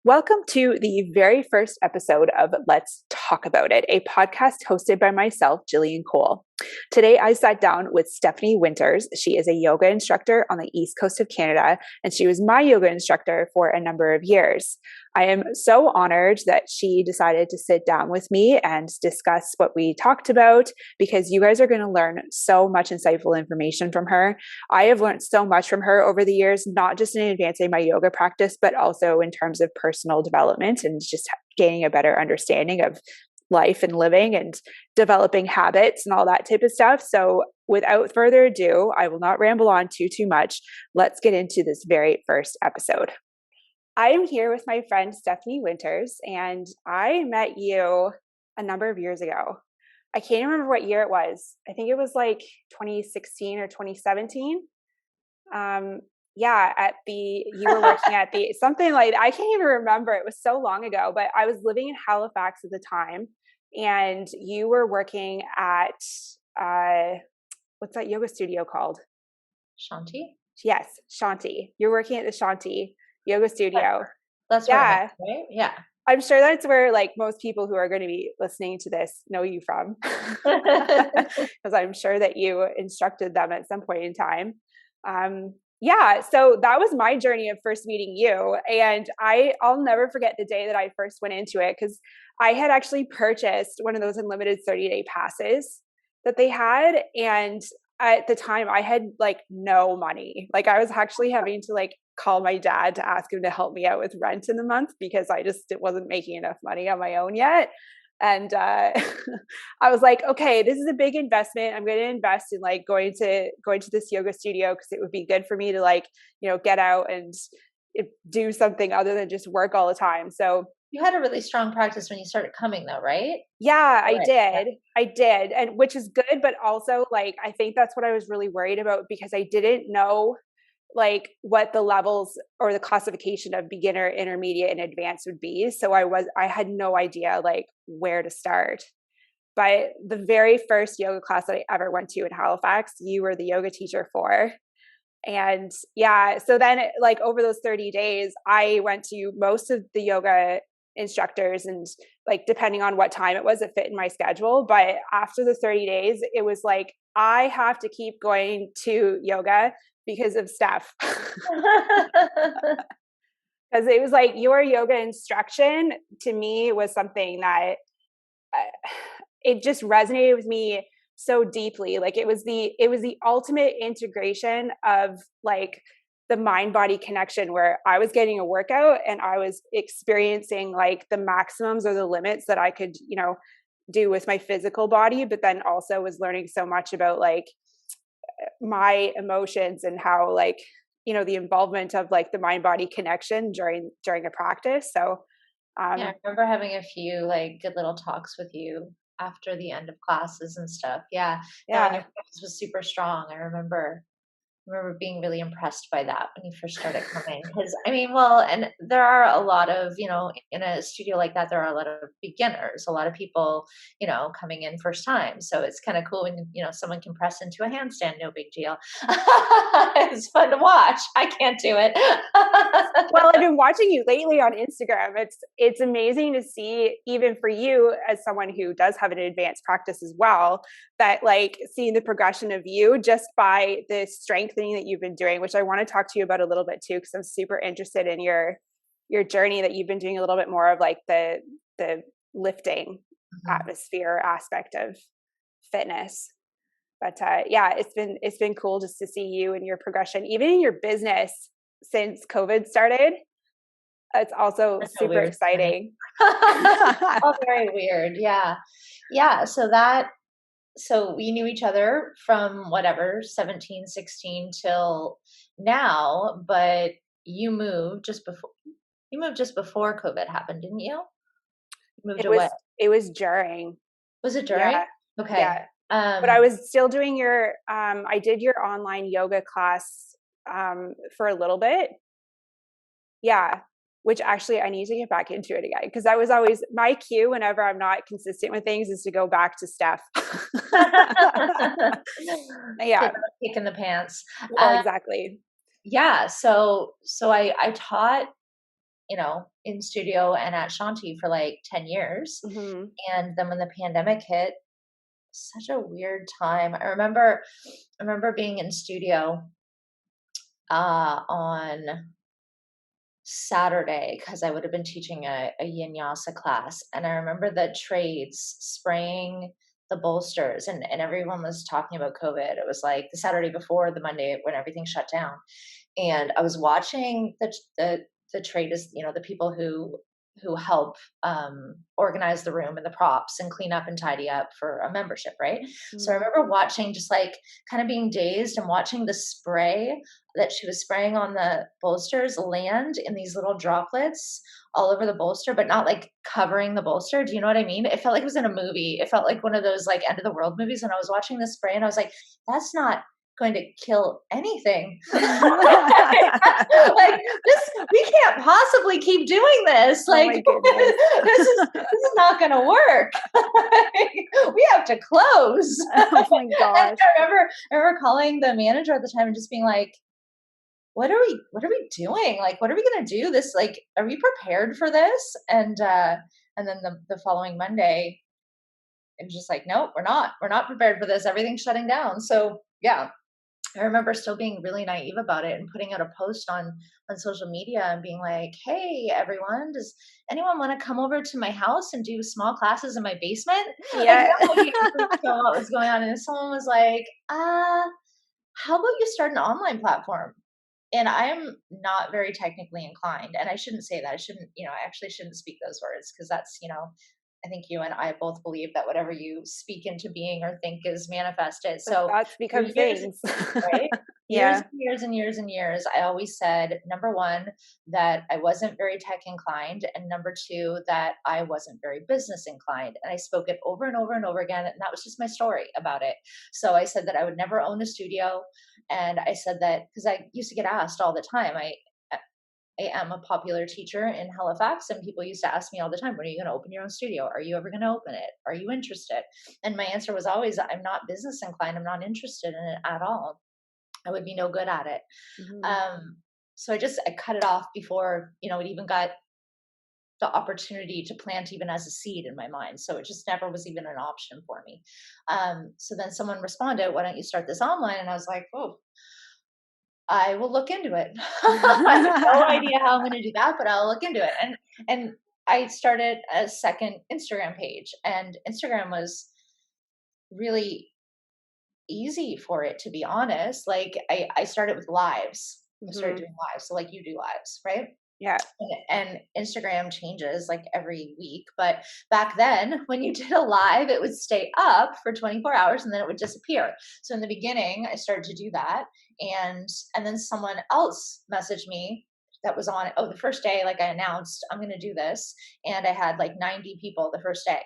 Welcome to the very first episode of Let's Talk About It, a podcast hosted by myself, Jillian Cole. Today, I sat down with Stefanie Winters. She is a yoga instructor on the East Coast of Canada, and she was my yoga instructor for a number of years. I am so honored that she decided to sit down with me and discuss what we talked about, because you guys are going to learn so much insightful information from her. I have learned so much from her over the years, not just in advancing my yoga practice, but also in terms of personal development and just gaining a better understanding of life and living and developing habits and all that type of stuff. So without further ado, I will not ramble on too much. Let's get into this very first episode. I am here with my friend Stefanie Winters, and I met you a number of years ago. I can't remember what year it was. I think it was like 2016 or 2017. You were working at the something like that. I can't even remember. It was so long ago, but I was living in Halifax at the time, and you were working at what's that yoga studio called? Shanti? Yes, Shanti. You're working at the Shanti yoga studio. That's where I met, right? Yeah. I'm sure that's where like most people who are going to be listening to this know you from, because I'm sure that you instructed them at some point in time. So that was my journey of first meeting you. And I'll never forget the day that I first went into it, because I had actually purchased one of those unlimited 30-day passes that they had. And at the time I had like no money. Like I was actually having to like call my dad to ask him to help me out with rent in the month, because it wasn't making enough money on my own yet. And I was like, okay, this is a big investment. I'm going to invest in like going to this yoga studio, because it would be good for me to like, get out and do something other than just work all the time. So you had a really strong practice when you started coming though, right? Yeah, I did. And which is good, but also like, I think that's what I was really worried about, because I didn't know like what the levels or the classification of beginner, intermediate, and advanced would be. So I had no idea like where to start. But the very first yoga class that I ever went to in Halifax, you were the yoga teacher for. And so then like over those 30 days, I went to most of the yoga instructors, and like depending on what time it was, it fit in my schedule. But after the 30 days, it was like, I have to keep going to yoga because of Stef. Because it was like your yoga instruction to me was something that it just resonated with me so deeply. Like it was the ultimate integration of like the mind body connection, where I was getting a workout and I was experiencing like the maximums or the limits that I could, do with my physical body, but then also was learning so much about like my emotions and how like, the involvement of like the mind body connection during a practice. So I remember having a few like good little talks with you after the end of classes and stuff. Yeah. No, and your practice was super strong. I remember being really impressed by that when you first started coming. Because and there are a lot of, in a studio like that, there are a lot of beginners, a lot of people, coming in first time. So it's kind of cool when, someone can press into a handstand, no big deal. It's fun to watch. I can't do it. Well, I've been watching you lately on Instagram. It's amazing to see, even for you as someone who does have an advanced practice as well, that like seeing the progression of you just by the strengthening that you've been doing, which I want to talk to you about a little bit too, because I'm super interested in your journey that you've been doing a little bit more of like the lifting atmosphere aspect of fitness. But it's been cool just to see you and your progression, even in your business since COVID started. It's also super exciting. Oh, very weird. Yeah. Yeah. So we knew each other from whatever, 17, 16 till now, but you moved just before COVID happened, didn't you? You moved away. It was during. Was it during? Yeah. Okay. Yeah. But I was still doing I did your online yoga class for a little bit. Yeah. Which actually I need to get back into it again, because that was always my cue whenever I'm not consistent with things, is to go back to Stef. Yeah. Kick in the pants. Well, exactly. Yeah. So I taught in studio and at Shanti for like 10 years. Mm-hmm. And then when the pandemic hit, such a weird time. I remember being in studio on Saturday because I would have been teaching a Vinyasa class. And I remember the trades spraying the bolsters, and everyone was talking about COVID. It was like the Saturday before the Monday when everything shut down. And I was watching the trade is, the people who help organize the room and the props and clean up and tidy up for a membership, right? So I Mm-hmm. remember watching, just like kind of being dazed and watching the spray that she was spraying on the bolsters land in these little droplets all over the bolster, but not like covering the bolster. Do you know what I mean? It felt like it was in a movie. It felt like one of those like end of the world movies. And I was watching the spray and I was like, that's not going to kill anything. Like this, we can't possibly keep doing this. Oh Like my goodness. this is not going to work. We have to close. Oh my And gosh. I remember calling the manager at the time and just being like, what are we doing? Like, what are we going to do? This, like, are we prepared for this? And then the following Monday, it was just like, nope, we're not prepared for this. Everything's shutting down. So yeah, I remember still being really naive about it and putting out a post on social media and being like, "Hey, everyone, does anyone want to come over to my house and do small classes in my basement?" Like, Yeah. no idea what was going on. And someone was like, how about you start an online platform?" And I am not very technically inclined, and I shouldn't say that. I shouldn't, I actually shouldn't speak those words because that's, I think you and I both believe that whatever you speak into being or think is manifested. The So thoughts for become years, things. right? Years Yeah. and years and years and years, I always said, number one, that I wasn't very tech inclined, and number two, that I wasn't very business inclined. And I spoke it over and over and over again, and that was just my story about it. So I said that I would never own a studio, and I said that because I used to get asked all the time. I am a popular teacher in Halifax, and people used to ask me all the time, when are you going to open your own studio? Are you ever going to open it? Are you interested? And my answer was always, I'm not business inclined. I'm not interested in it at all. I would be no good at it. Mm-hmm. So I cut it off before, it even got the opportunity to plant even as a seed in my mind. So it just never was even an option for me. So then someone responded, why don't you start this online? And I was like, oh, I will look into it. I have no idea how I'm going to do that, but I'll look into it. And I started a second Instagram page, and Instagram was really easy for it, to be honest. Like I started with lives. I started Mm-hmm. doing lives. So like you do lives, right? Yeah. And Instagram changes like every week. But back then, when you did a live, it would stay up for 24 hours and then it would disappear. So in the beginning, I started to do that. And then someone else messaged me that was on, the first day, like I announced, I'm going to do this. And I had like 90 people the first day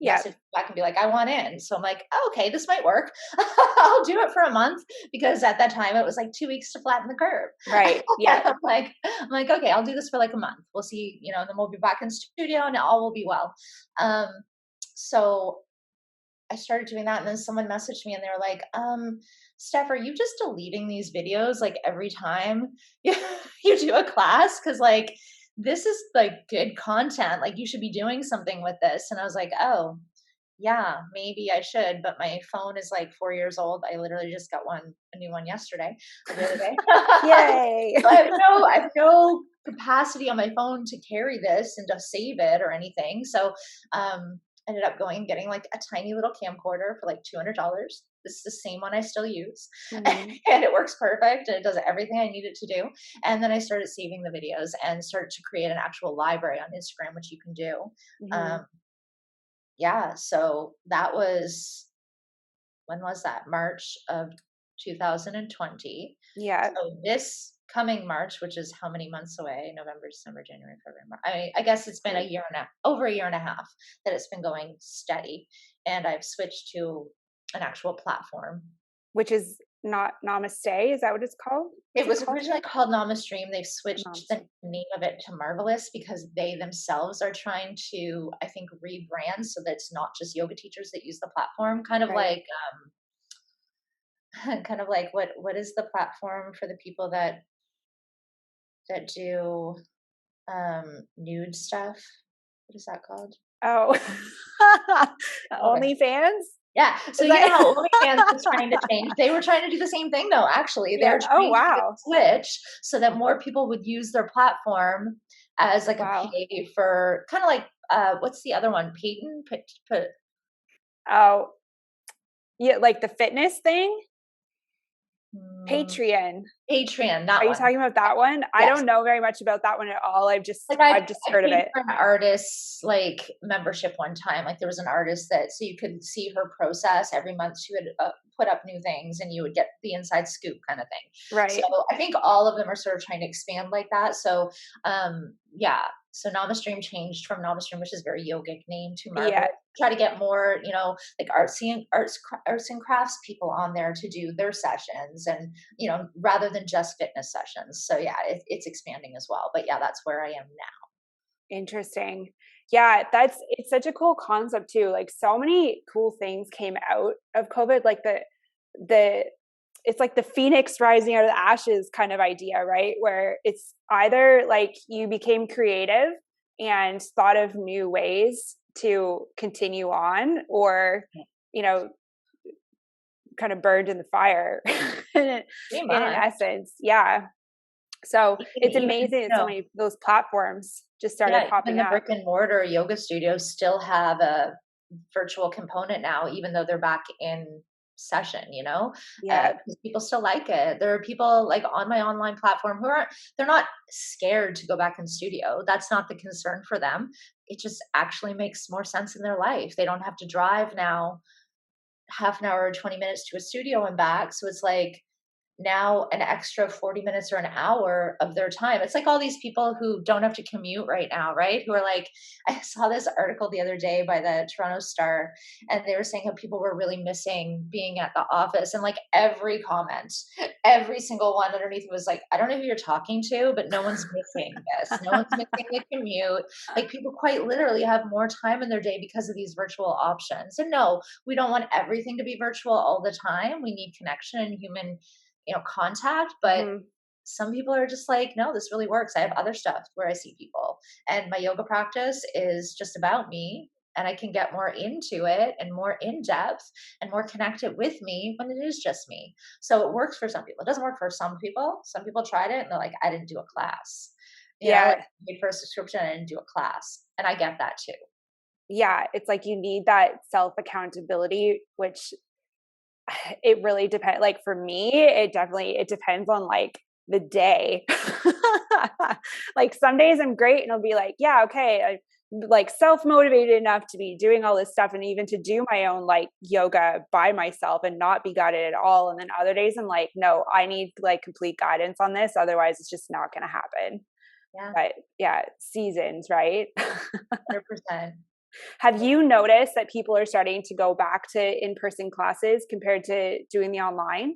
Yeah. message back and be like, I want in. So I'm like, oh, okay, this might work. I'll do it for a month, because at that time it was like 2 weeks to flatten the curve. Right. Yeah. I'm like, okay, I'll do this for like a month. We'll see, then we'll be back in studio and all will be well. Um, so I started doing that, and then someone messaged me and they were like, Steph, are you just deleting these videos like every time you do a class? Cause like, this is like good content. Like you should be doing something with this. And I was like, oh yeah, maybe I should. But my phone is like 4 years old. I literally just got a new one yesterday or the other day. Yay. So I have no capacity on my phone to carry this and to save it or anything. So ended up getting like a tiny little camcorder for like $200. This is the same one I still use. Mm-hmm. And it works perfect and it does everything I need it to do. And then I started saving the videos and started to create an actual library on Instagram, which you can do. Mm-hmm. Yeah, so that was, when was that? March of 2020. Yeah. So this coming March, which is how many months away? November, December, January, February, March. I guess it's been over a year and a half that it's been going steady. And I've switched to an actual platform. Which is not Namaste. Is that what it's called? It What's was it called? originally called Namastream. They've switched the Namaste. name of it to Marvelous because they themselves are trying to, I think, rebrand so that it's not just yoga teachers that use the platform. Right. Kind of like what is the platform for the people that do? Nude stuff. What is that called? Oh, Okay. OnlyFans? Yeah. So Is you know that how OnlyFans was trying to change. They were trying to do the same thing though, actually. They Yeah. were Oh, trying to do a wow. switch so that more people would use their platform as like a Wow. pay for kind of like what's the other one? Payton? Oh, yeah, like the fitness thing? Mm, Patreon. Patreon, that Are you one. talking about that one? I Yes. don't know very much about that one at all. Like I've just I heard of paid it. for an artist's like membership one time. Like there was an artist that so you could see her process every month. She would put up new things, and you would get the inside scoop kind of thing. So Right. I think all of them are sort of trying to expand like that. So yeah. So Namastream changed from Namastream, which is a very yogic name, to Yeah. Margaret. Try to get more, like arts and crafts people on there to do their sessions, and rather than just fitness sessions. So yeah, it's expanding as well. But yeah, that's where I am now. Interesting. Yeah, it's such a cool concept too. Like so many cool things came out of COVID, like the it's like the phoenix rising out of the ashes kind of idea, right? Where it's either like you became creative and thought of new ways to continue on, or you know, kind of burned in the fire in Pretty an much. essence. Yeah. So it's Even amazing that so many those platforms just started yeah, even popping the up. brick and mortar yoga studios still have a virtual component now, even though they're back in session, Yeah. because people still like it. There are people like on my online platform who they're not scared to go back in studio. That's not the concern for them. It just actually makes more sense in their life. They don't have to drive now half an hour or 20 minutes to a studio and back. So it's like now an extra 40 minutes or an hour of their time. It's like all these people who don't have to commute right now, right? Who are like, I saw this article the other day by the Toronto Star, and they were saying how people were really missing being at the office. And like every comment, every single one underneath was like, I don't know who you're talking to, but no one's missing this. No one's missing the commute. Like people quite literally have more time in their day because of these virtual options. And no, we don't want everything to be virtual all the time. We need connection and human contact, but Mhm. some people are just like, no, this really works. I have other stuff where I see people, and my yoga practice is just about me, and I can get more into it and more in depth and more connected with me when it is just me. So it works for some people. It doesn't work for some people. Some people tried it and they're like, I didn't do a class. Like Yeah. I paid for a subscription, I didn't do a class. And I get that too. Yeah, it's like you need that self accountability, which it really depends. Like for me, it depends on like the day. Like some days I'm great and I'll be like, yeah, okay, I'm like self motivated enough to be doing all this stuff and even to do my own like yoga by myself and not be guided at all. And then other days I'm like, no, I need like complete guidance on this, otherwise it's just not going to happen. Yeah, But yeah, seasons, right? 100%. Have you noticed that people are starting to go back to in-person classes compared to doing the online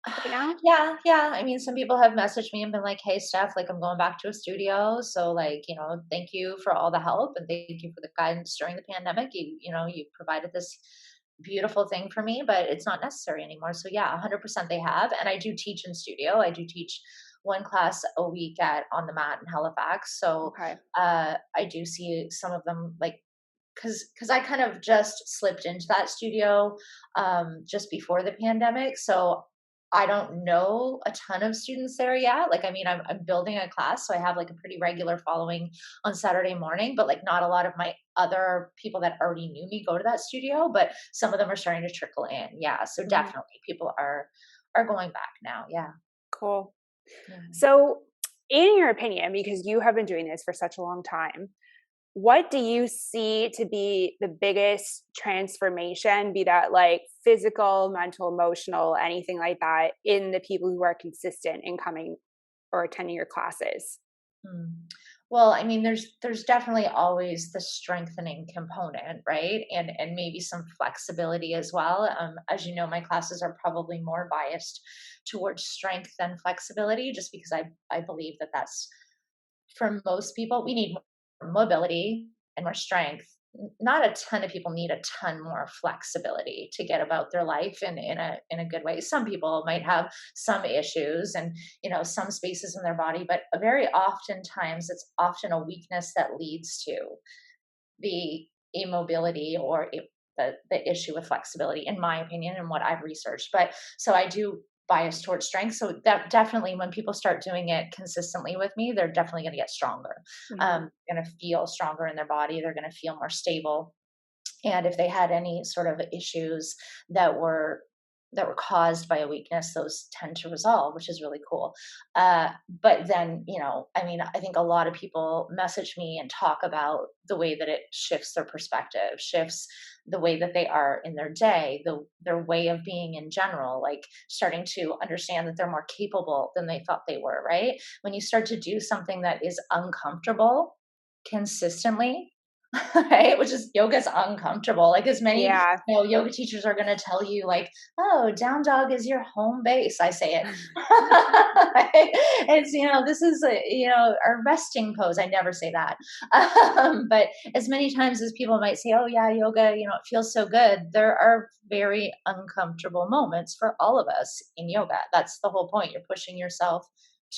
right now? Yeah, yeah. I mean, some people have messaged me and been like, "Hey, Steph, like I'm going back to a studio, so like, thank you for all the help and thank you for the guidance during the pandemic. You provided this beautiful thing for me, but it's not necessary anymore." So yeah, 100% they have, and I do teach in studio. I do teach one class a week at on the mat in Halifax. So Okay. I do see some of them like because I kind of just slipped into that studio just before the pandemic. So I don't know a ton of students there yet. Like, I mean, I'm building a class, so I have like a pretty regular following on Saturday morning, but like not a lot of my other people that already knew me go to that studio, but some of them are starting to trickle in. Yeah. So Mhm. definitely people are going back now. Yeah. Cool. Yeah. So, in your opinion, because you have been doing this for such a long time, what do you see to be the biggest transformation, be that like physical, mental, emotional, anything like that, in the people who are consistent in coming or attending your classes? Hmm. Well, I mean, there's definitely always the strengthening component, right? And maybe some flexibility as well. As you know, my classes are probably more biased towards strength than flexibility, just because I believe that that's for most people we need more mobility and more strength. not a ton of people need a ton more flexibility to get about their life in a good way. Some people might have some issues and, some spaces in their body, but very oftentimes it's often a weakness that leads to the immobility or the issue with flexibility, in my opinion, and what I've researched. But so I do bias towards strength. So that definitely, when people start doing it consistently with me, they're definitely going to get stronger. Mm-hmm. Going to feel stronger in their body. They're going to feel more stable. And if they had any sort of issues that were caused by a weakness, those tend to resolve, which is really cool. But then, I mean, I think a lot of people message me and talk about the way that it shifts their perspective, shifts the way that they are in their day, their way of being in general, like starting to understand that they're more capable than they thought they were, right? When you start to do something that is uncomfortable consistently, right? Which is, yoga's uncomfortable. Like, as many, Yeah. yoga teachers are going to tell you, like, oh, down dog is your home base. I say it. It's, this is our resting pose. I never say that. But as many times as people might say, oh yeah, yoga, it feels so good, there are very uncomfortable moments for all of us in yoga. That's the whole point. You're pushing yourself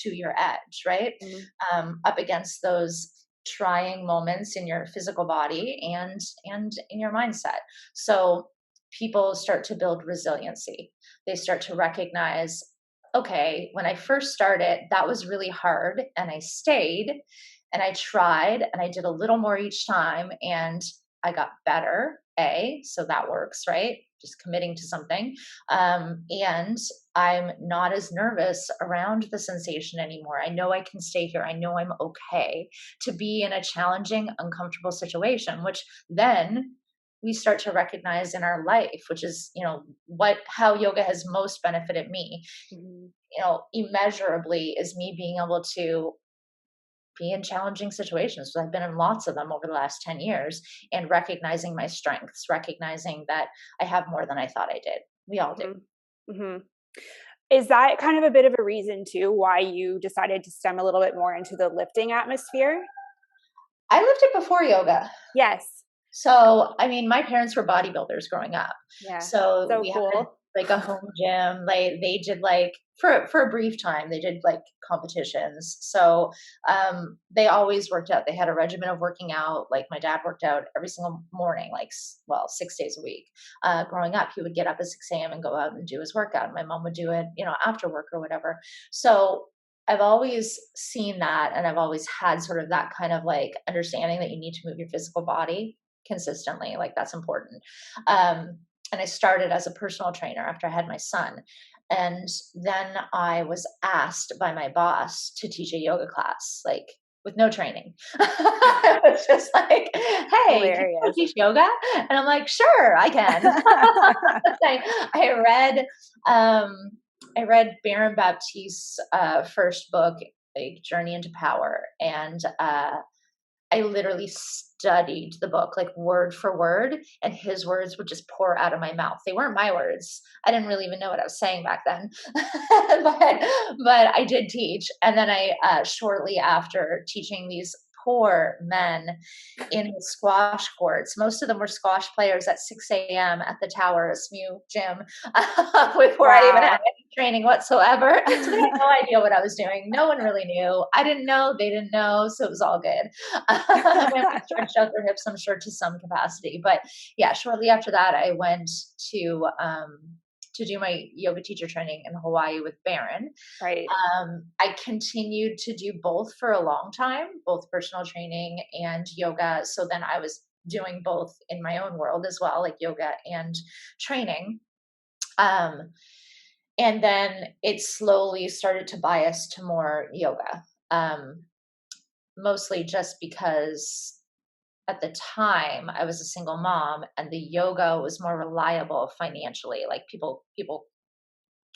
to your edge, right? Mm-hmm. Up against those trying moments in your physical body and in your mindset. So people start to build resiliency. They start to recognize, okay, when I first started, that was really hard, and I stayed and I tried and I did a little more each time, and I got better. So that works, right? Just committing to something. And I'm not as nervous around the sensation anymore. I know I can stay here. I know I'm okay to be in a challenging, uncomfortable situation, which then we start to recognize in our life, which is, how yoga has most benefited me, Mm-hmm. immeasurably, is me being able to be in challenging situations. So I've been in lots of them over the last 10 years, and recognizing my strengths, recognizing that I have more than I thought I did. We all do. Mm-hmm. Mm-hmm. Is that kind of a bit of a reason too why you decided to stem a little bit more into the lifting atmosphere? I lived it before yoga. Yes. So, I mean, my parents were bodybuilders growing up. Yeah. So So we had cool. like a home gym. They did, like, for a brief time, they did like competitions. So they always worked out. They had a regimen of working out. Like, my dad worked out every single morning, like, well, 6 days a week. Growing up, he would get up at 6 a.m. and go out and do his workout. And my mom would do it, after work or whatever. So I've always seen that, and I've always had sort of that kind of like understanding that you need to move your physical body consistently. Like, that's important. And I started as a personal trainer after I had my son. And then I was asked by my boss to teach a yoga class, like, with no training. It was just like, hey, can you Hilarious. teach yoga? And I'm like, sure, I can. I read, Baron Baptiste's first book, like Journey into Power, and I literally studied the book, like, word for word, and his words would just pour out of my mouth. They weren't my words. I didn't really even know what I was saying back then, but I did teach. And then I, shortly after teaching these poor men in the squash courts, most of them were squash players at 6 a.m. at the Tower, SMU gym, before I even had Wow. any training whatsoever. So they had no idea what I was doing. No one really knew. I didn't know. They didn't know. So it was all good. Women stretched out their hips, I'm sure, to some capacity. But yeah, shortly after that, I went to do my yoga teacher training in Hawaii with Baron. Right. I continued to do both for a long time, both personal training and yoga. So then I was doing both in my own world as well, like yoga and training. And then it slowly started to bias to more yoga, mostly just because at the time I was a single mom, and the yoga was more reliable financially. Like, people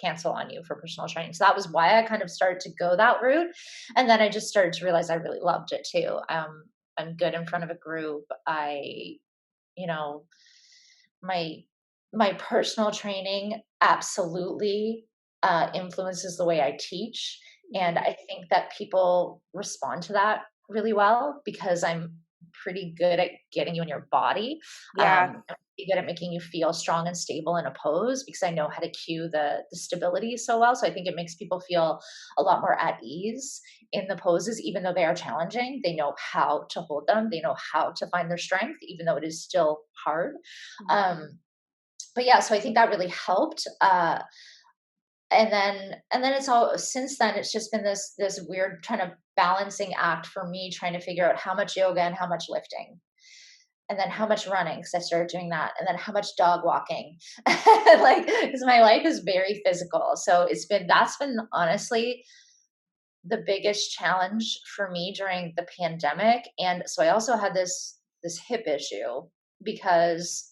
cancel on you for personal training. So that was why I kind of started to go that route. And then I just started to realize I really loved it too. I'm good in front of a group. You know, my my personal training absolutely influences the way I teach. And Mhm. I think that people respond to that really well, because I'm pretty good at getting you in your body. Yeah. I'm pretty good at making you feel strong and stable in a pose because I know how to cue the stability so well. So I think it makes people feel a lot more at ease in the poses, even though they are challenging. They know how to hold them. They know how to find their strength, even though it is still hard. But yeah, so I think that really helped. And then it's all since then it's just been this weird kind of balancing act for me trying to figure out how much yoga and how much lifting and then how much running because I started doing that and then how much dog walking like because my life is very physical, so that's been honestly the biggest challenge for me during the pandemic. And so I also had this hip issue because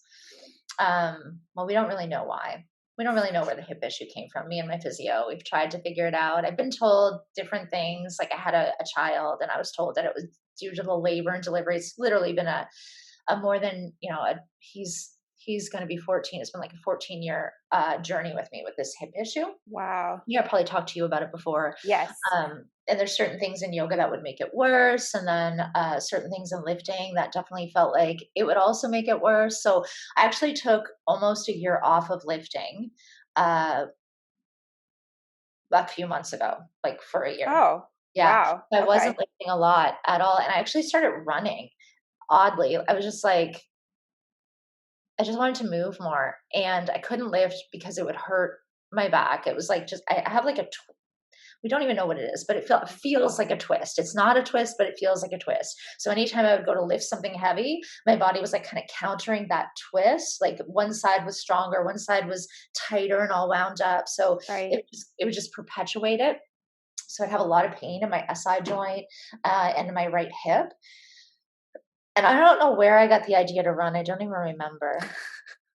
well, we don't really know why. We don't really know where the hip issue came from. Me and my physio, we've tried to figure it out. I've been told different things. Like I had a child and I was told that it was due to the labor and delivery. It's literally been a more than, he's going to be 14. It's been like a 14-year journey with me with this hip issue. Wow. Yeah, I probably talked to you about it before. Yes. And there's certain things in yoga that would make it worse. And then certain things in lifting that definitely felt like it would also make it worse. So I actually took almost a year off of lifting a few months ago, like for a year. Oh, Yeah. wow. I Okay. wasn't lifting a lot at all. And I actually started running. Oddly, I was just like, I just wanted to move more and I couldn't lift because it would hurt my back. It was like I have like we don't even know what it is, but it feels like a twist. It's not a twist, but it feels like a twist. So anytime I would go to lift something heavy, my body was like kind of countering that twist. Like one side was stronger, one side was tighter and all wound up. So Right. it would just perpetuate it. So I'd have a lot of pain in my SI joint and in my right hip. And I don't know where I got the idea to run. I don't even remember.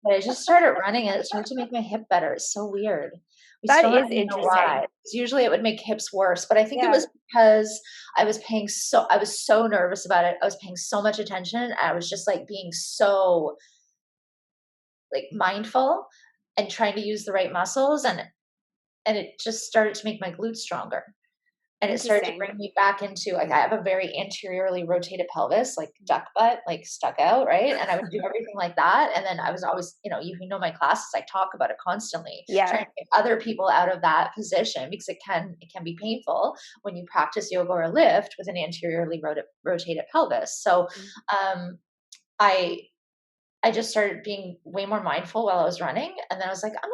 But I just started running and it started to make my hip better. It's so weird. We That still don't is even know interesting. why. 'Cause usually it would make hips worse, but I think it Yeah. was because I was so nervous about it. I was paying so much attention. I was just like being so like mindful and trying to use the right muscles and it just started to make my glutes stronger. And it started to Interesting. bring me back into like I have a very anteriorly rotated pelvis, like duck butt, like stuck out, right? And I would do everything like that. And then I was always, you know my classes, I talk about it constantly, Yeah. trying to get other people out of that position because it can be painful when you practice yoga or lift with an anteriorly rotated pelvis. So I I just started being way more mindful while I was running. And then I was like, I'm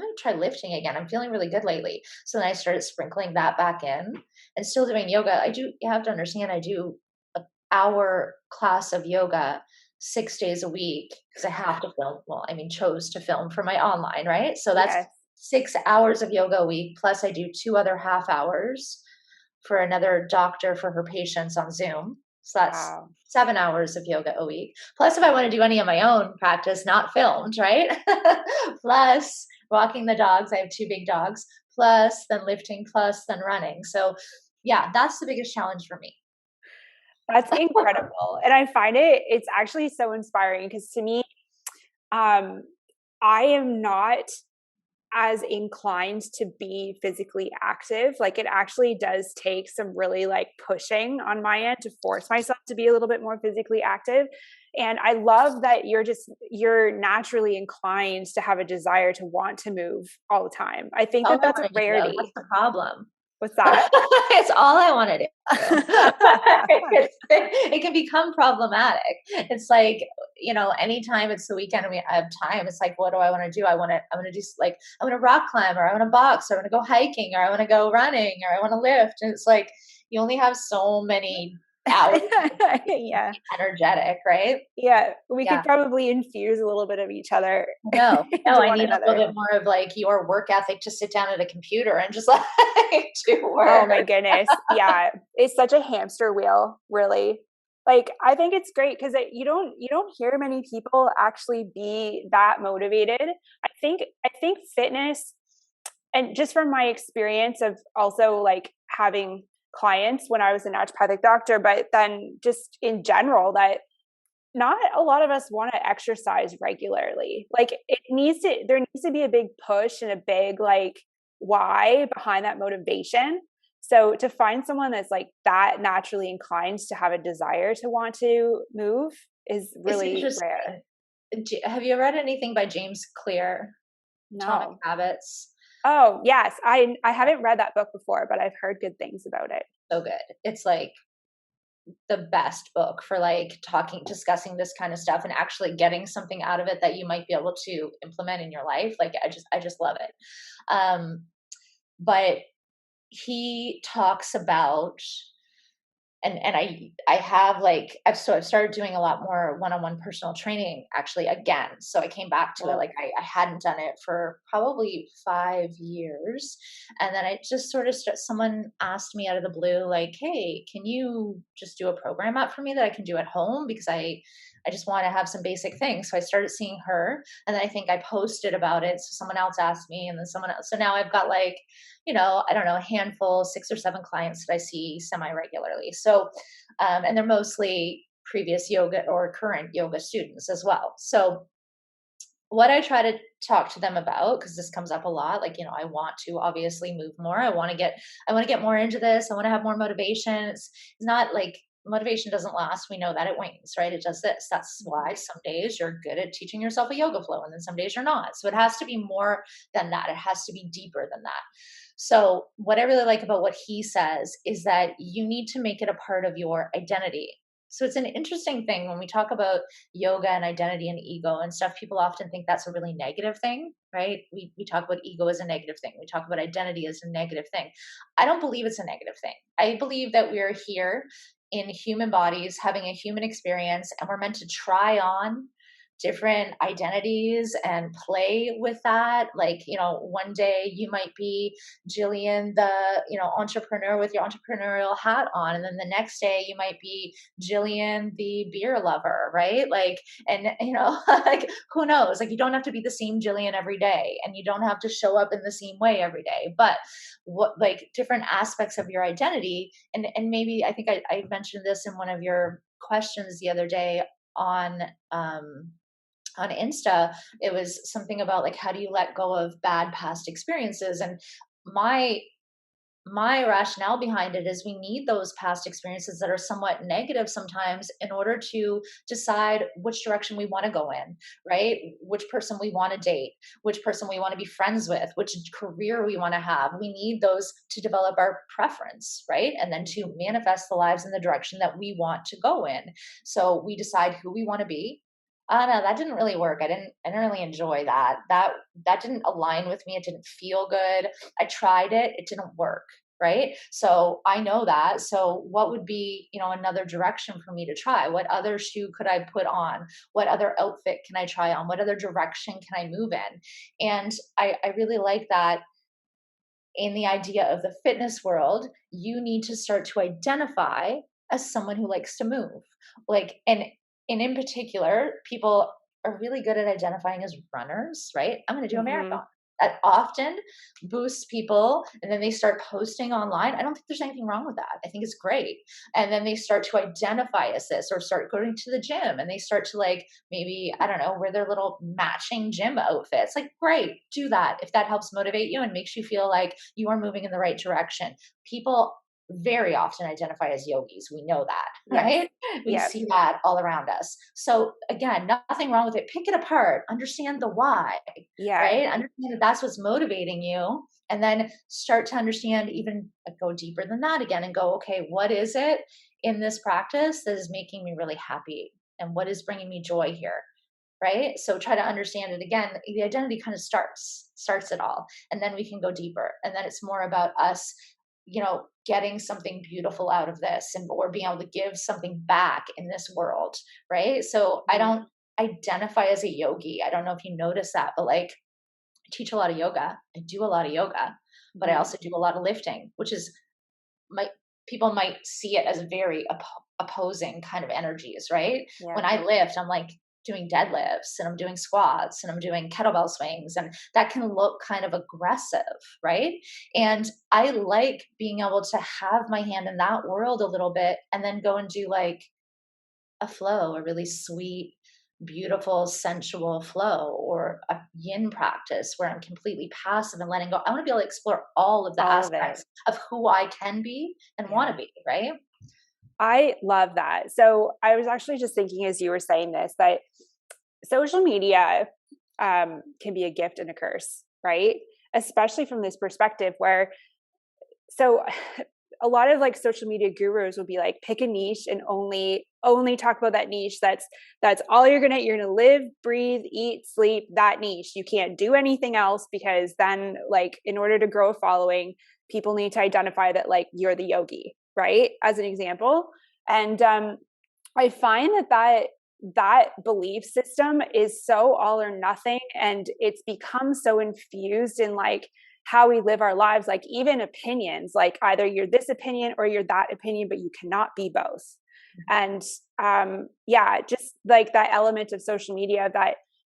gonna try lifting again. I'm feeling really good lately. So then I started sprinkling that back in and still doing yoga. You have to understand, I do an hour class of yoga 6 days a week because I have to film. Well, I mean, chose to film for my online, right? So that's Yes. 6 hours of yoga a week. Plus I do 2 other half hours for another doctor for her patients on Zoom. So that's Wow. 7 hours of yoga a week. Plus, if I want to do any of my own practice, not filmed, right? Plus, walking the dogs. I have 2 big dogs. Plus, then lifting. Plus, then running. So, yeah, that's the biggest challenge for me. That's incredible. And I find it's actually so inspiring because to me, I am not as inclined to be physically active. Like it actually does take some really like pushing on my end to force myself to be a little bit more physically active. And I love that you're naturally inclined to have a desire to want to move all the time. I think All that I that's a want to do, though, rarity. that's the problem. What's that? It's all I want to do. It can become problematic. It's like, anytime it's the weekend and I have time, it's like, what do I want to do? I want to do like, I want to rock climb or I want to box or I want to go hiking or I want to go running or I want to lift. And it's like, you only have so many hours Yeah. energetic, right? Yeah. We Yeah. could probably infuse a little bit of each other. No, into I one need another. a little bit more of like your work ethic to sit down at a computer and just like do work. Oh my goodness. Yeah. It's such a hamster wheel, really. Like I think it's great because you don't hear many people actually be that motivated. I think fitness, and just from my experience of also like having clients when I was a naturopathic doctor, but then just in general, that not a lot of us want to exercise regularly. Like there needs to be a big push and a big like why behind that motivation. So to find someone that's like that naturally inclined to have a desire to want to move is It's really interesting. rare. Have you read anything by James Clear, Atomic No. Habits? Oh, yes. I haven't read that book before, but I've heard good things about it. So good. It's like the best book for like discussing this kind of stuff and actually getting something out of it that you might be able to implement in your life. Like I just love it. But he talks about, and I have like I've started doing a lot more one-on-one personal training actually again. So I came back to it. Like I hadn't done it for probably 5 years, and then I just sort of someone asked me out of the blue, like, "Hey, can you just do a program out for me that I can do at home, because I just want to have some basic things." So I started seeing her, and then I think I posted about it. So someone else asked me, and then someone else. So now I've got like, I don't know, a handful, 6 or 7 clients that I see semi regularly. So, and they're mostly previous yoga or current yoga students as well. So, what I try to talk to them about, because this comes up a lot, like, I want to obviously move more. I want to get more into this. I want to have more motivation. It's not like motivation doesn't last. We know that it wanes, right? It does this. That's why some days you're good at teaching yourself a yoga flow, and then some days you're not. So it has to be more than that. It has to be deeper than that. So, what I really like about what he says is that you need to make it a part of your identity. So, it's an interesting thing when we talk about yoga and identity and ego and stuff. People often think that's a really negative thing, right? We talk about ego as a negative thing, we talk about identity as a negative thing. I don't believe it's a negative thing. I believe that we're here in human bodies having a human experience, and we're meant to try on different identities and play with that. Like, one day you might be Jillian, the, entrepreneur with your entrepreneurial hat on. And then the next day you might be Jillian, the beer lover, right? Like, and, like, who knows? Like, you don't have to be the same Jillian every day, and you don't have to show up in the same way every day. But what, like, different aspects of your identity, and maybe I think I mentioned this in one of your questions the other day on Insta. It was something about like, how do you let go of bad past experiences? And my my rationale behind it is we need those past experiences that are somewhat negative sometimes in order to decide which direction we want to go in, right? Which person we want to date, which person we want to be friends with, which career we want to have. We need those to develop our preference, right? And then to manifest the lives in the direction that we want to go in. So we decide who we want to be. No, that didn't really work. I didn't really enjoy that. That didn't align with me. It didn't feel good. I tried it. It didn't work. Right. So I know that. So what would be, another direction for me to try? What other shoe could I put on? What other outfit can I try on? What other direction can I move in? And I really like that in the idea of the fitness world. You need to start to identify as someone who likes to move. Like, and in particular, people are really good at identifying as runners, right? I'm going to do a Mm-hmm. marathon. That often boosts people, and then they start posting online. I don't think there's anything wrong with that. I think it's great. And then they start to identify as this, or start going to the gym, and they start to, like, maybe, I don't know, wear their little matching gym outfits. Like, great, do that if that helps motivate you and makes you feel like you are moving in the right direction. People very often identify as yogis. We know that, Yes. right? We Yeah. see that all around us. So again, nothing wrong with it. Pick it apart, understand the why, Yeah. right? Understand that that's what's motivating you. And then start to understand, even go deeper than that again, and go, okay, what is it in this practice that is making me really happy? And what is bringing me joy here? Right. So try to understand it again. The identity kind of starts it all. And then we can go deeper. And then it's more about us, getting something beautiful out of this, and or being able to give something back in this world. Right. So I don't identify as a yogi. I don't know if you notice that, but like, I teach a lot of yoga. I do a lot of yoga, but I also do a lot of lifting, which is, my people might see it as very opposing kind of energies, right? Yeah. When I lift, I'm like doing deadlifts, and I'm doing squats, and I'm doing kettlebell swings, and that can look kind of aggressive, right? And I like being able to have my hand in that world a little bit, and then go and do like a flow, a really sweet beautiful, sensual flow, or a yin practice where I'm completely passive and letting go. I want to be able to explore all of the All of it. aspects of who I can be and want Yeah. to be, right? I love that. So I was actually just thinking as you were saying this, that social media can be a gift and a curse, right? Especially from this perspective where, so a lot of like social media gurus will be like, pick a niche and only talk about that niche. That's all you're gonna live, breathe, eat, sleep that niche. You can't do anything else, because then, like, in order to grow a following, people need to identify that like you're the yogi, right? As an example. And I find that belief system is so all or nothing, and it's become so infused in like how we live our lives, like even opinions, like either you're this opinion or you're that opinion, but you cannot be both. And yeah, just like that element of social media, that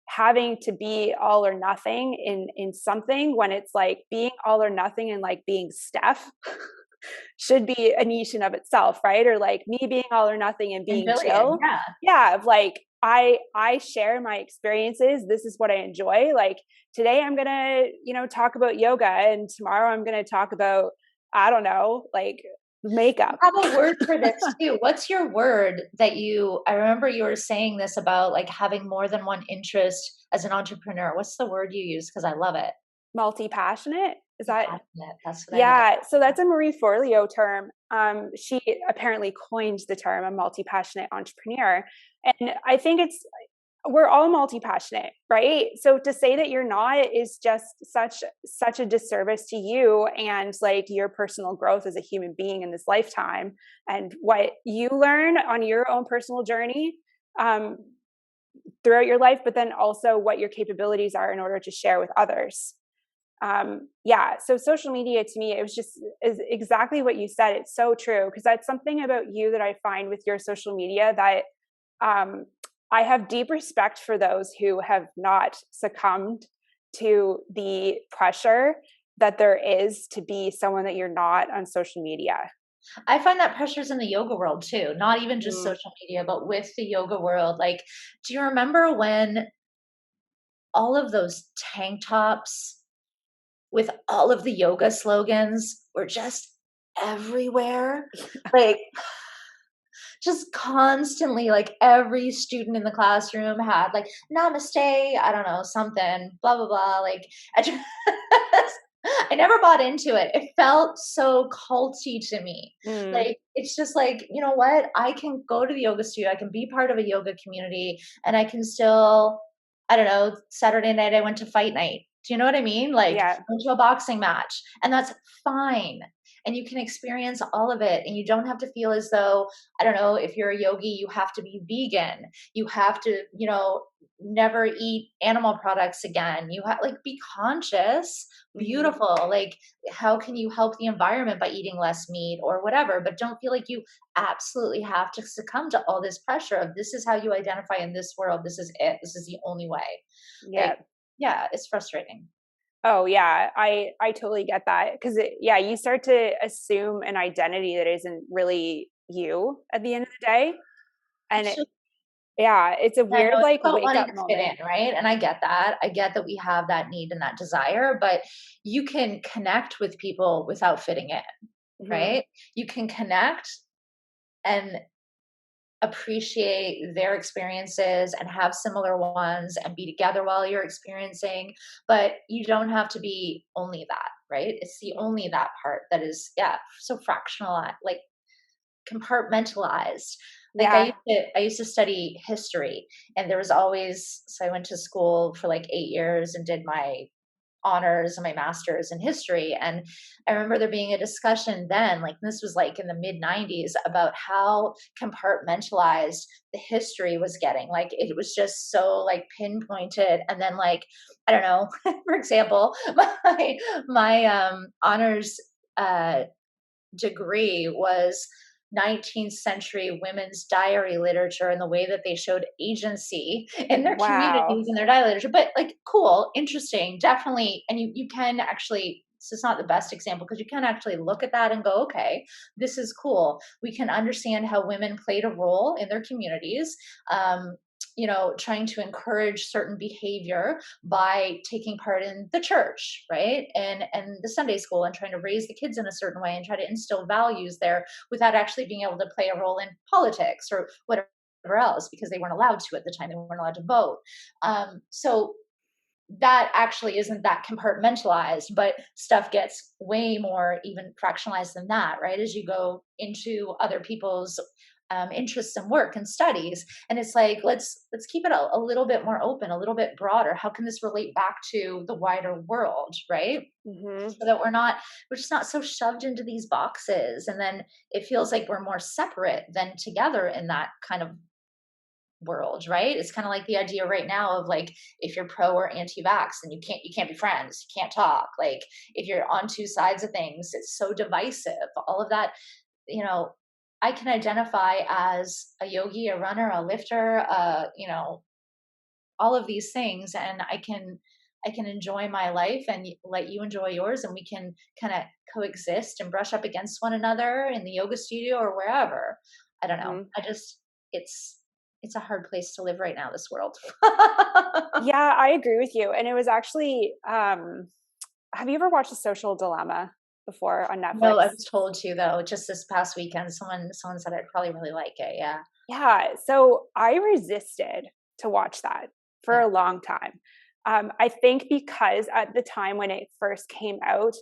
having to be all or nothing in something, when it's like being all or nothing and like being Steph should be a niche in of itself, right? Or like me being all or nothing and And being billion, chill. yeah. Yeah, of like I share my experiences. This is what I enjoy. Like today I'm gonna, talk about yoga, and tomorrow I'm gonna talk about, I don't know, like You makeup. have a word for this too. What's your word that I remember you were saying this about like having more than one interest as an entrepreneur. What's the word you use? Because I love it. Multi-passionate. Is that? Passionate. That's what I meant. Yeah, so that's a Marie Forleo term. She apparently coined the term a multi-passionate entrepreneur. And I think we're all multi-passionate, right? So to say that you're not is just such a disservice to you and like your personal growth as a human being in this lifetime, and what you learn on your own personal journey throughout your life, but then also what your capabilities are in order to share with others. Yeah, so social media to me, it was just is exactly what you said. It's so true, because that's something about you that I find with your social media, that um, I have deep respect for those who have not succumbed to the pressure that there is to be someone that you're not on social media. I find that pressures in the yoga world too, not even just Mm. social media, but with the yoga world. Like, do you remember when all of those tank tops with all of the yoga slogans were just everywhere? Like, just constantly, like every student in the classroom had like namaste, I don't know, something, blah, blah, blah. Like, I just, I never bought into it. It felt so culty to me. Mm. Like, it's just like, you know what? I can go to the yoga studio, I can be part of a yoga community, and I can still, I don't know, Saturday night I went to fight night. Do you know what I mean? Like, Yeah. went to a boxing match, and that's fine. And you can experience all of it, and you don't have to feel as though, I don't know, if you're a yogi, you have to be vegan. You have to, never eat animal products again. You have like be conscious, Mm-hmm. beautiful. Like, how can you help the environment by eating less meat or whatever? But don't feel like you absolutely have to succumb to all this pressure of this is how you identify in this world. This is it. This is the only way. Yeah. Like, yeah, it's frustrating. Oh yeah, I totally get that, because yeah, you start to assume an identity that isn't really you at the end of the day, and It's just yeah, it's a I know weird it's like about wake wanting up to fit moment. in, right? And I get that. I get that we have that need and that desire, but you can connect with people without fitting in, Hmm. right? You can connect and appreciate their experiences and have similar ones and be together while you're experiencing, but you don't have to be only that, right? It's the only that part that is, yeah, so fractionalized, like compartmentalized. Like Yeah. I used to study history, and there was always, so I went to school for like 8 years and did my honors and my master's in history. And I remember there being a discussion then, like this was like in the mid 90s, about how compartmentalized the history was getting. Like it was just so like pinpointed. And then like, I don't know, for example, my honors uh degree was 19th century women's diary literature and the way that they showed agency in their Wow. communities and their diary literature. But like, cool, interesting, definitely. And you can actually, this is not the best example because you can actually look at that and go, okay, this is cool. We can understand how women played a role in their communities. trying to encourage certain behavior by taking part in the church, right? And the Sunday school, and trying to raise the kids in a certain way and try to instill values there without actually being able to play a role in politics or whatever else, because they weren't allowed to at the time. They weren't allowed to vote. So that actually isn't that compartmentalized, but stuff gets way more even fractionalized than that, right? As you go into other people's interests and work and studies, and it's like, let's keep it a little bit more open, a little bit broader. How can this relate back to the wider world, right? Mm-hmm. So that we're just not so shoved into these boxes, and then it feels like we're more separate than together in that kind of world, right? It's kind of like the idea right now of like, if you're pro or anti-vax, and you can't be friends, you can't talk. Like, if you're on two sides of things, it's so divisive. All of that, you know, I can identify as a yogi, a runner, a lifter, all of these things, and I can enjoy my life and let you enjoy yours, and we can kind of coexist and brush up against one another in the yoga studio or wherever. I don't know. Mm-hmm. It's a hard place to live right now, this world. Yeah, I agree with you. And it was actually, have you ever watched The Social Dilemma before on No, Netflix? I was told to, though, just this past weekend. Someone said I'd probably really like it. Yeah. Yeah. So I resisted to watch that for Yeah. a long time. I think because at the time when it first came out,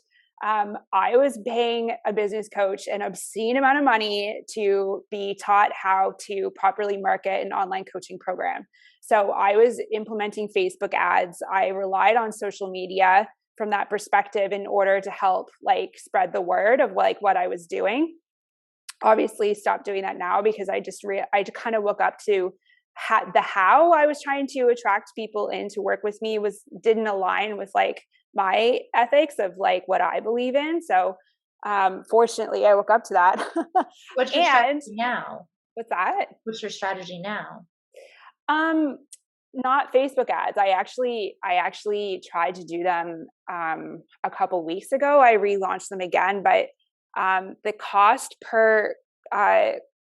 I was paying a business coach an obscene amount of money to be taught how to properly market an online coaching program. So I was implementing Facebook ads. I relied on social media from that perspective in order to help like spread the word of like what I was doing. Obviously stopped doing that now because I kind of woke up to how I was trying to attract people in to work with me didn't align with like my ethics of like what I believe in. So fortunately I woke up to that. What's your And strategy now? what's that? What's your strategy now? Um Not Facebook ads. I actually tried to do them a couple weeks ago. I relaunched them again, but the cost per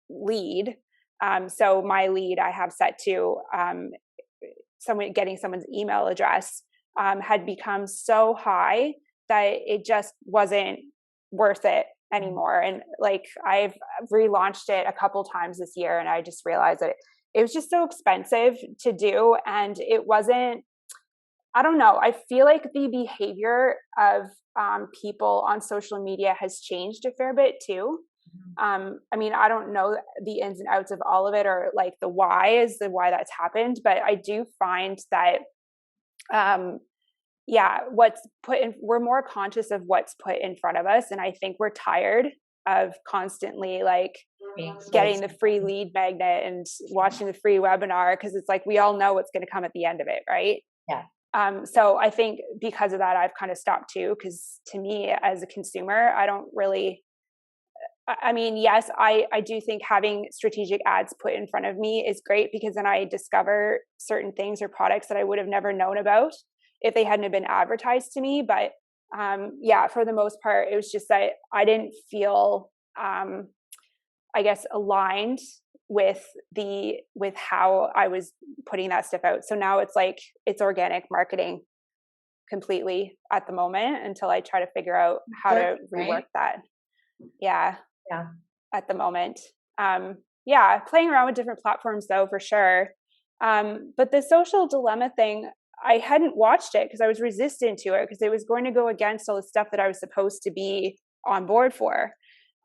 lead, so my lead I have set to someone getting someone's email address, had become so high that it just wasn't worth it anymore. And like I've relaunched it a couple times this year, and I just realized that it was just so expensive to do, and it wasn't. I don't know. I feel like the behavior of people on social media has changed a fair bit too. I mean, I don't know the ins and outs of all of it, or like the why that's happened, but I do find that, what's we're more conscious of what's put in front of us. And I think we're tired of constantly like Being getting sold the free something. lead magnet and watching the free webinar, because it's like we all know what's going to come at the end of it, right? Yeah. So I think because of that, I've kind of stopped too, because to me as a consumer, I don't really, I mean, yes, I do think having strategic ads put in front of me is great, because then I discover certain things or products that I would have never known about if they hadn't have been advertised to me. But for the most part, it was just that I didn't feel, I guess, aligned with how I was putting that stuff out. So now it's like, it's organic marketing completely at the moment, until I try to figure out how to rework Right? that. Yeah. Yeah. At the moment. Playing around with different platforms though, for sure. But the Social Dilemma thing, I hadn't watched it because I was resistant to it, because it was going to go against all the stuff that I was supposed to be on board for.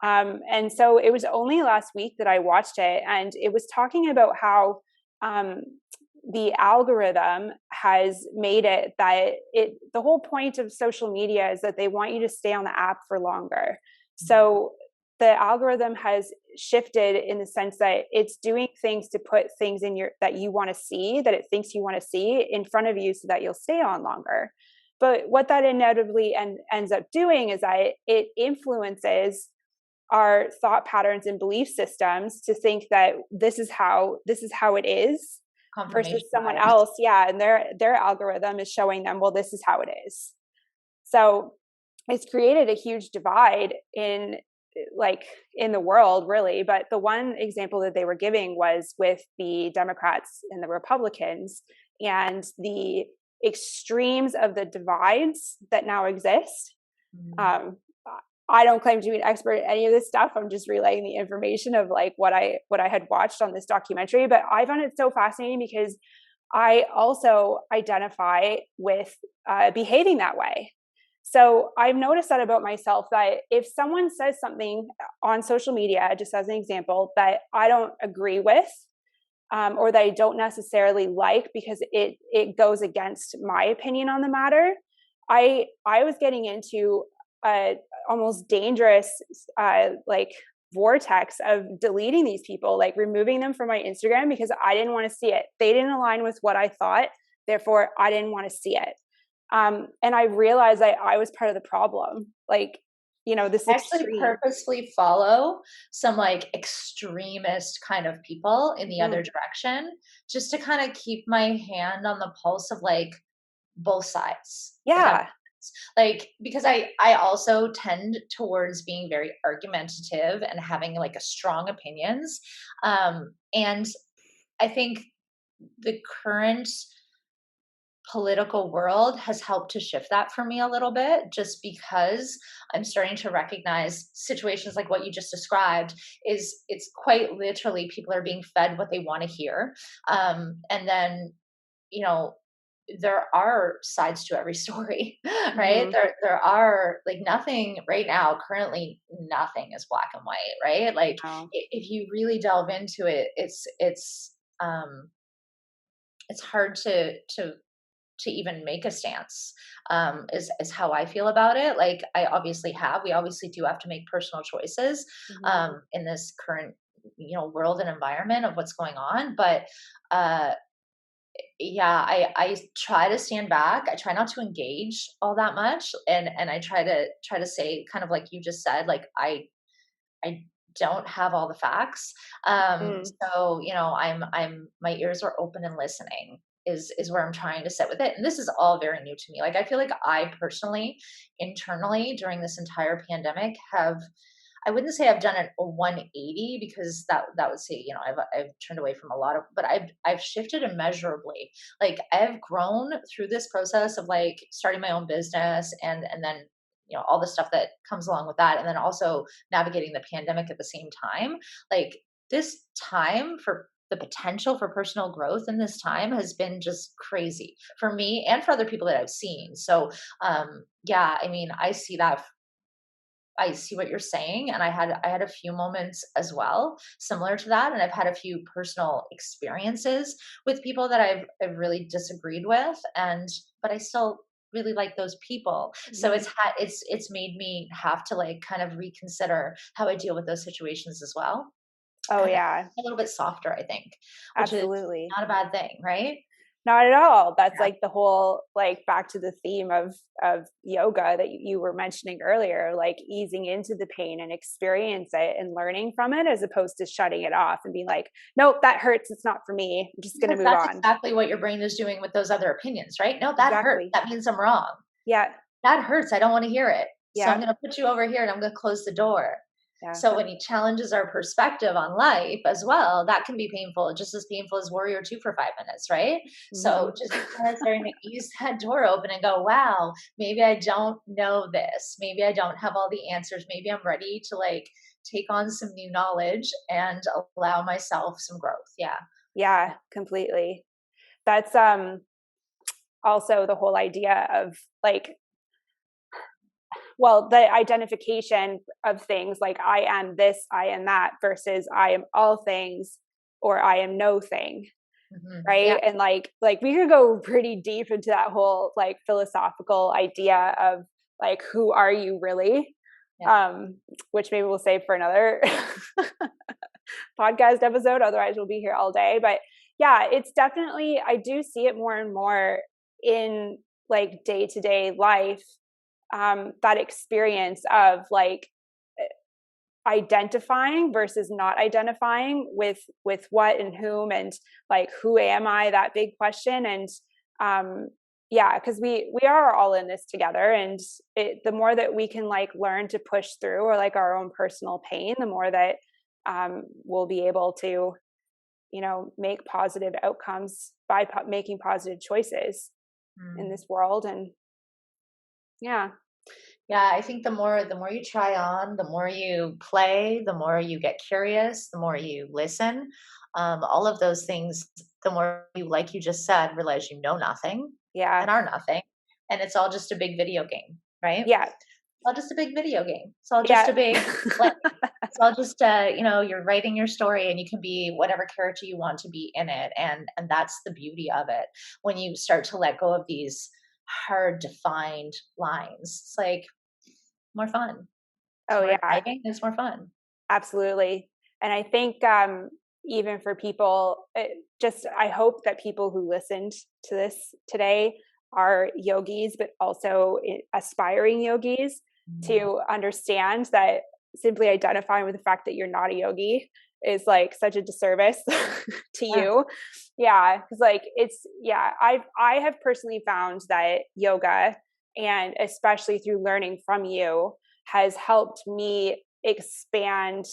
And so it was only last week that I watched it, and it was talking about how the algorithm has made it that the whole point of social media is that they want you to stay on the app for longer. So the algorithm has shifted in the sense that it's doing things to put things in that you want to see, that it thinks you want to see in front of you, so that you'll stay on longer. But what that inevitably ends up doing is that it influences our thought patterns and belief systems to think that this is how it is, versus Confirmation someone bias. else. Yeah. And their algorithm is showing them, well, this is how it is. So it's created a huge divide in like in the world really. But the one example that they were giving was with the Democrats and the Republicans and the extremes of the divides that now exist. I don't claim to be an expert at any of this stuff. I'm just relaying the information of like what I had watched on this documentary. But I found it so fascinating because I also identify with behaving that way. So I've noticed that about myself, that if someone says something on social media, just as an example, that I don't agree with, or that I don't necessarily like because it goes against my opinion on the matter, I was getting into a almost dangerous like vortex of deleting these people, like removing them from my Instagram because I didn't want to see it. They didn't align with what I thought, therefore I didn't want to see it. And I realized that I was part of the problem. Like, this actually purposely follow some like extremist kind of people in the other direction, just to kind of keep my hand on the pulse of like both sides. Yeah. Like, because I also tend towards being very argumentative and having like a strong opinions. And I think the current political world has helped to shift that for me a little bit, just because I'm starting to recognize situations like what you just described is it's quite literally people are being fed what they want to hear. And then, there are sides to every story, right? There are like nothing right now, currently nothing is black and white, right? Like if you really delve into it, it's hard to even make a stance, is how I feel about it. Like we obviously do have to make personal choices, in this current, world and environment of what's going on. But, yeah, I try to stand back. I try not to engage all that much. And I try to say kind of like you just said, like, I don't have all the facts. So, my ears are open and listening is where I'm trying to sit with it. And this is all very new to me. Like, I feel like I personally, internally during this entire pandemic I wouldn't say I've done a 180, because that would say, I've turned away from a lot of, but I've shifted immeasurably. Like, I've grown through this process of like starting my own business and then, all the stuff that comes along with that. And then also navigating the pandemic at the same time. Like, this time for the potential for personal growth in this time has been just crazy for me and for other people that I've seen. So, yeah, I mean, I see what you're saying, and I had a few moments as well similar to that, and I've had a few personal experiences with people that I've really disagreed with, but I still really like those people. So it's made me have to like kind of reconsider how I deal with those situations as well. Oh And yeah, a little bit softer, I think, which absolutely. is not a bad thing, right? Not at all. That's like the whole, like, back to the theme of yoga that you were mentioning earlier, like easing into the pain and experience it and learning from it, as opposed to shutting it off and being like, nope, that hurts. It's not for me. I'm just going to move That's on. exactly what your brain is doing with those other opinions, right? No, that hurts. Exactly. That means I'm wrong. Yeah. That hurts. I don't want to hear it. So I'm Yeah. going to put you over here and I'm going to close the door. Yeah. So when he challenges our perspective on life as well, that can be painful, just as painful as Warrior 2 for 5 minutes, right? So just kind of starting to ease that door open and go, wow, maybe I don't know this. Maybe I don't have all the answers. Maybe I'm ready to like take on some new knowledge and allow myself some growth. Yeah. Yeah, completely. That's also the whole idea of like, well, the identification of things like I am this, I am that, versus I am all things or I am no thing. Right. Yeah. And like we could go pretty deep into that whole like philosophical idea of like, who are you really? Yeah. Which maybe we'll save for another podcast episode. Otherwise we'll be here all day. But yeah, it's definitely, I do see it more and more in like day-to-day life, that experience of like identifying versus not identifying with what and whom, and like, who am I, that big question. And yeah, because we are all in this together, and the more that we can like learn to push through or like our own personal pain, the more that we'll be able to, make positive outcomes by making positive choices in Mm. this world. And yeah. Yeah, I think the more you try on, the more you play, the more you get curious, the more you listen, all of those things, the more you, like you just said, realize you know nothing Yeah. and are nothing, and it's all just a big video game, right? Yeah. All just a big video game. It's all just Yeah. a big play. It's all just you're writing your story and you can be whatever character you want to be in it. And that's the beauty of it. When you start to let go of these hard defined lines, it's like more fun. It's Oh more yeah, exciting, it's more fun. absolutely. And I think even for people, I hope that people who listened to this today are yogis, but also aspiring yogis, Mhm. to understand that simply identifying with the fact that you're not a yogi is like such a disservice to Yeah. you. Yeah, because like I have personally found that yoga, and especially through learning from you, has helped me expand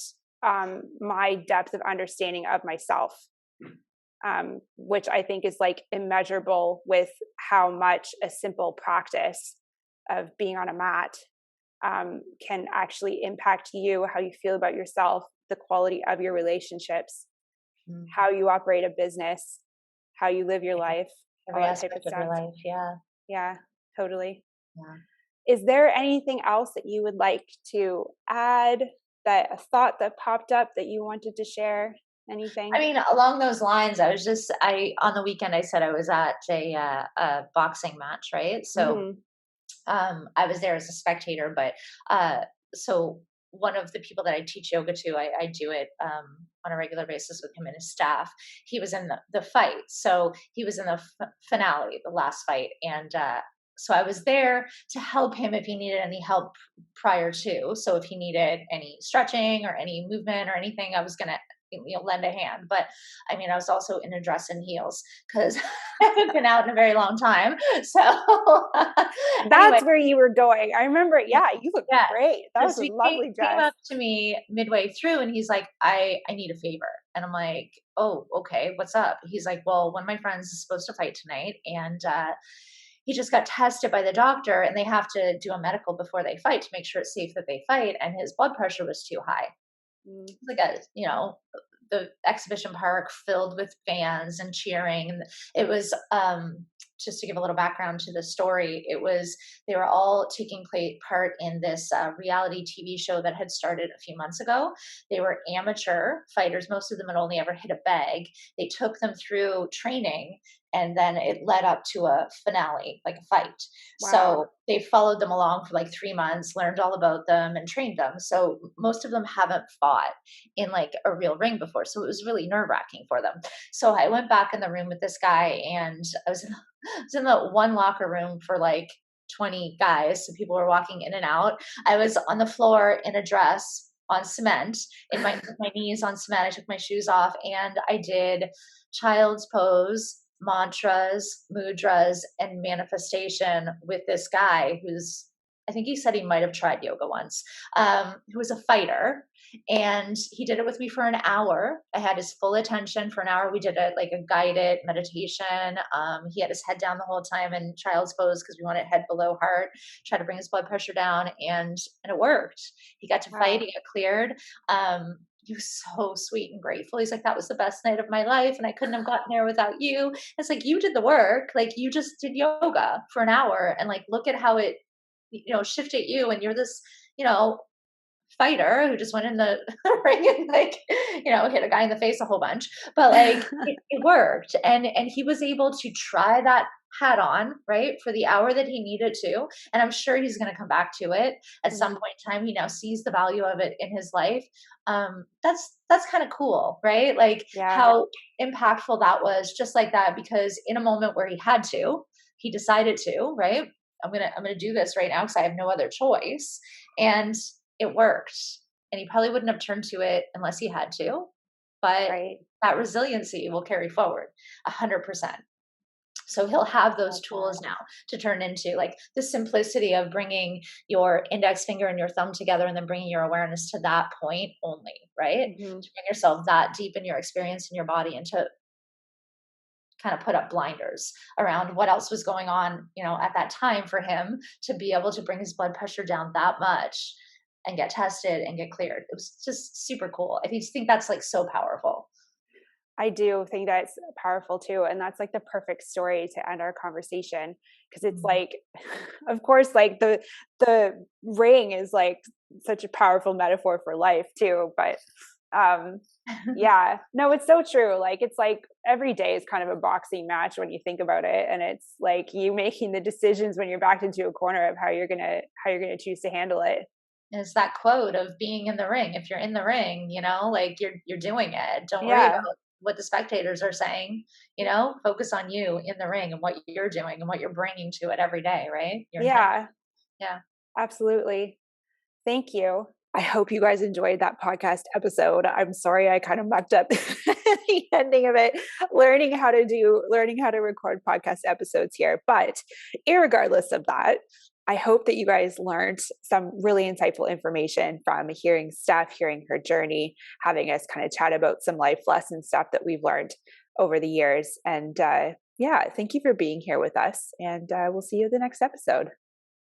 my depth of understanding of myself, which I think is like immeasurable with how much a simple practice of being on a mat can actually impact you, how you feel about yourself, the quality of your relationships, Mhm. how you operate a business, how you live your Every life, all every that type of aspect of your stuff. life, yeah, Yeah, totally. yeah. Is there anything else that you would like to add, that a thought that popped up that you wanted to share? I Anything? mean, along those lines, I on the weekend, I said I was at a boxing match, right? So, Mhm. I was there as a spectator, but, uh, so one of the people that I teach yoga to, I do it, on a regular basis with him and his staff. He was in the fight, so he was in the finale, the last fight, and, so I was there to help him if he needed any help prior to. So if he needed any stretching or any movement or anything, I was gonna, lend a hand. But I mean, I was also in a dress and heels because I haven't been out in a very long time. So anyway, That's where you were going. I remember, yeah, you look yeah. great. That So was a he lovely came dress. up to me midway through and he's like, I need a favor. And I'm like, oh, okay, what's up? He's like, well, one of my friends is supposed to fight tonight, and he just got tested by the doctor, and they have to do a medical before they fight to make sure it's safe that they fight. And his blood pressure was too high. Mm. Like a, the exhibition park filled with fans and cheering, and it was, just to give a little background to the story, it was, they were all taking part in this reality TV show that had started a few months ago. They were amateur fighters, most of them had only ever hit a bag. They took them through training, and then it led up to a finale, like a fight. Wow. So they followed them along for like 3 months, learned all about them and trained them. So most of them haven't fought in like a real ring before. So it was really nerve wracking for them. So I went back in the room with this guy, and I was in the one locker room for like 20 guys. So people were walking in and out. I was on the floor in a dress on cement, with my knees on cement. I took my shoes off and I did child's pose, mantras, mudras, and manifestation with this guy who's, I think he said he might have tried yoga once, who was a fighter, and he did it with me for an hour. I had his full attention for an hour. We did a guided meditation. He had his head down the whole time in child's pose because we wanted head below heart, try to bring his blood pressure down, and it worked. He got to fight. Wow. He got cleared. He was so sweet and grateful. He's like, that was the best night of my life, and I couldn't have gotten there without you. It's like, you did the work. Like, you just did yoga for an hour, and like, look at how it, shifted you, and you're this, you know, fighter who just went in the ring and like, hit a guy in the face a whole bunch. But like, it worked. And he was able to try that hat on, right, for the hour that he needed to. And I'm sure he's going to come back to it at some Mhm. point in time. He now sees the value of it in his life. That's kind of cool, right? Like Yeah. how impactful that was, just like that, because in a moment where he had to, he decided to, right? I'm gonna do this right now because I have no other choice. And it worked, and he probably wouldn't have turned to it unless he had to, but Right. that resiliency will carry forward 100%. So he'll have those tools now to turn into, like, the simplicity of bringing your index finger and your thumb together and then bringing your awareness to that point only, right? Mm-hmm. To bring yourself that deep in your experience in your body, and to kind of put up blinders around what else was going on, at that time, for him to be able to bring his blood pressure down that much and get tested and get cleared. It was just super cool. I think that's like so powerful. I do think that's powerful too. And that's like the perfect story to end our conversation. Cause it's Mhm. like, of course, like the ring is like such a powerful metaphor for life too. But yeah, no, it's so true. Like, it's like every day is kind of a boxing match when you think about it. And it's like you making the decisions when you're backed into a corner of how you're gonna choose to handle it. Is that quote of being in the ring. If you're in the ring, like, you're doing it. Don't worry about Yeah. what the spectators are saying. Focus on you in the ring and what you're doing and what you're bringing to it every day, right? Your intention. Yeah, Yeah. absolutely. Thank you. I hope you guys enjoyed that podcast episode. I'm sorry I kind of mucked up the ending of it, learning how to record podcast episodes here. But irregardless of that, I hope that you guys learned some really insightful information from hearing Steph, hearing her journey, having us kind of chat about some life lesson stuff that we've learned over the years. And yeah, thank you for being here with us. And we'll see you in the next episode.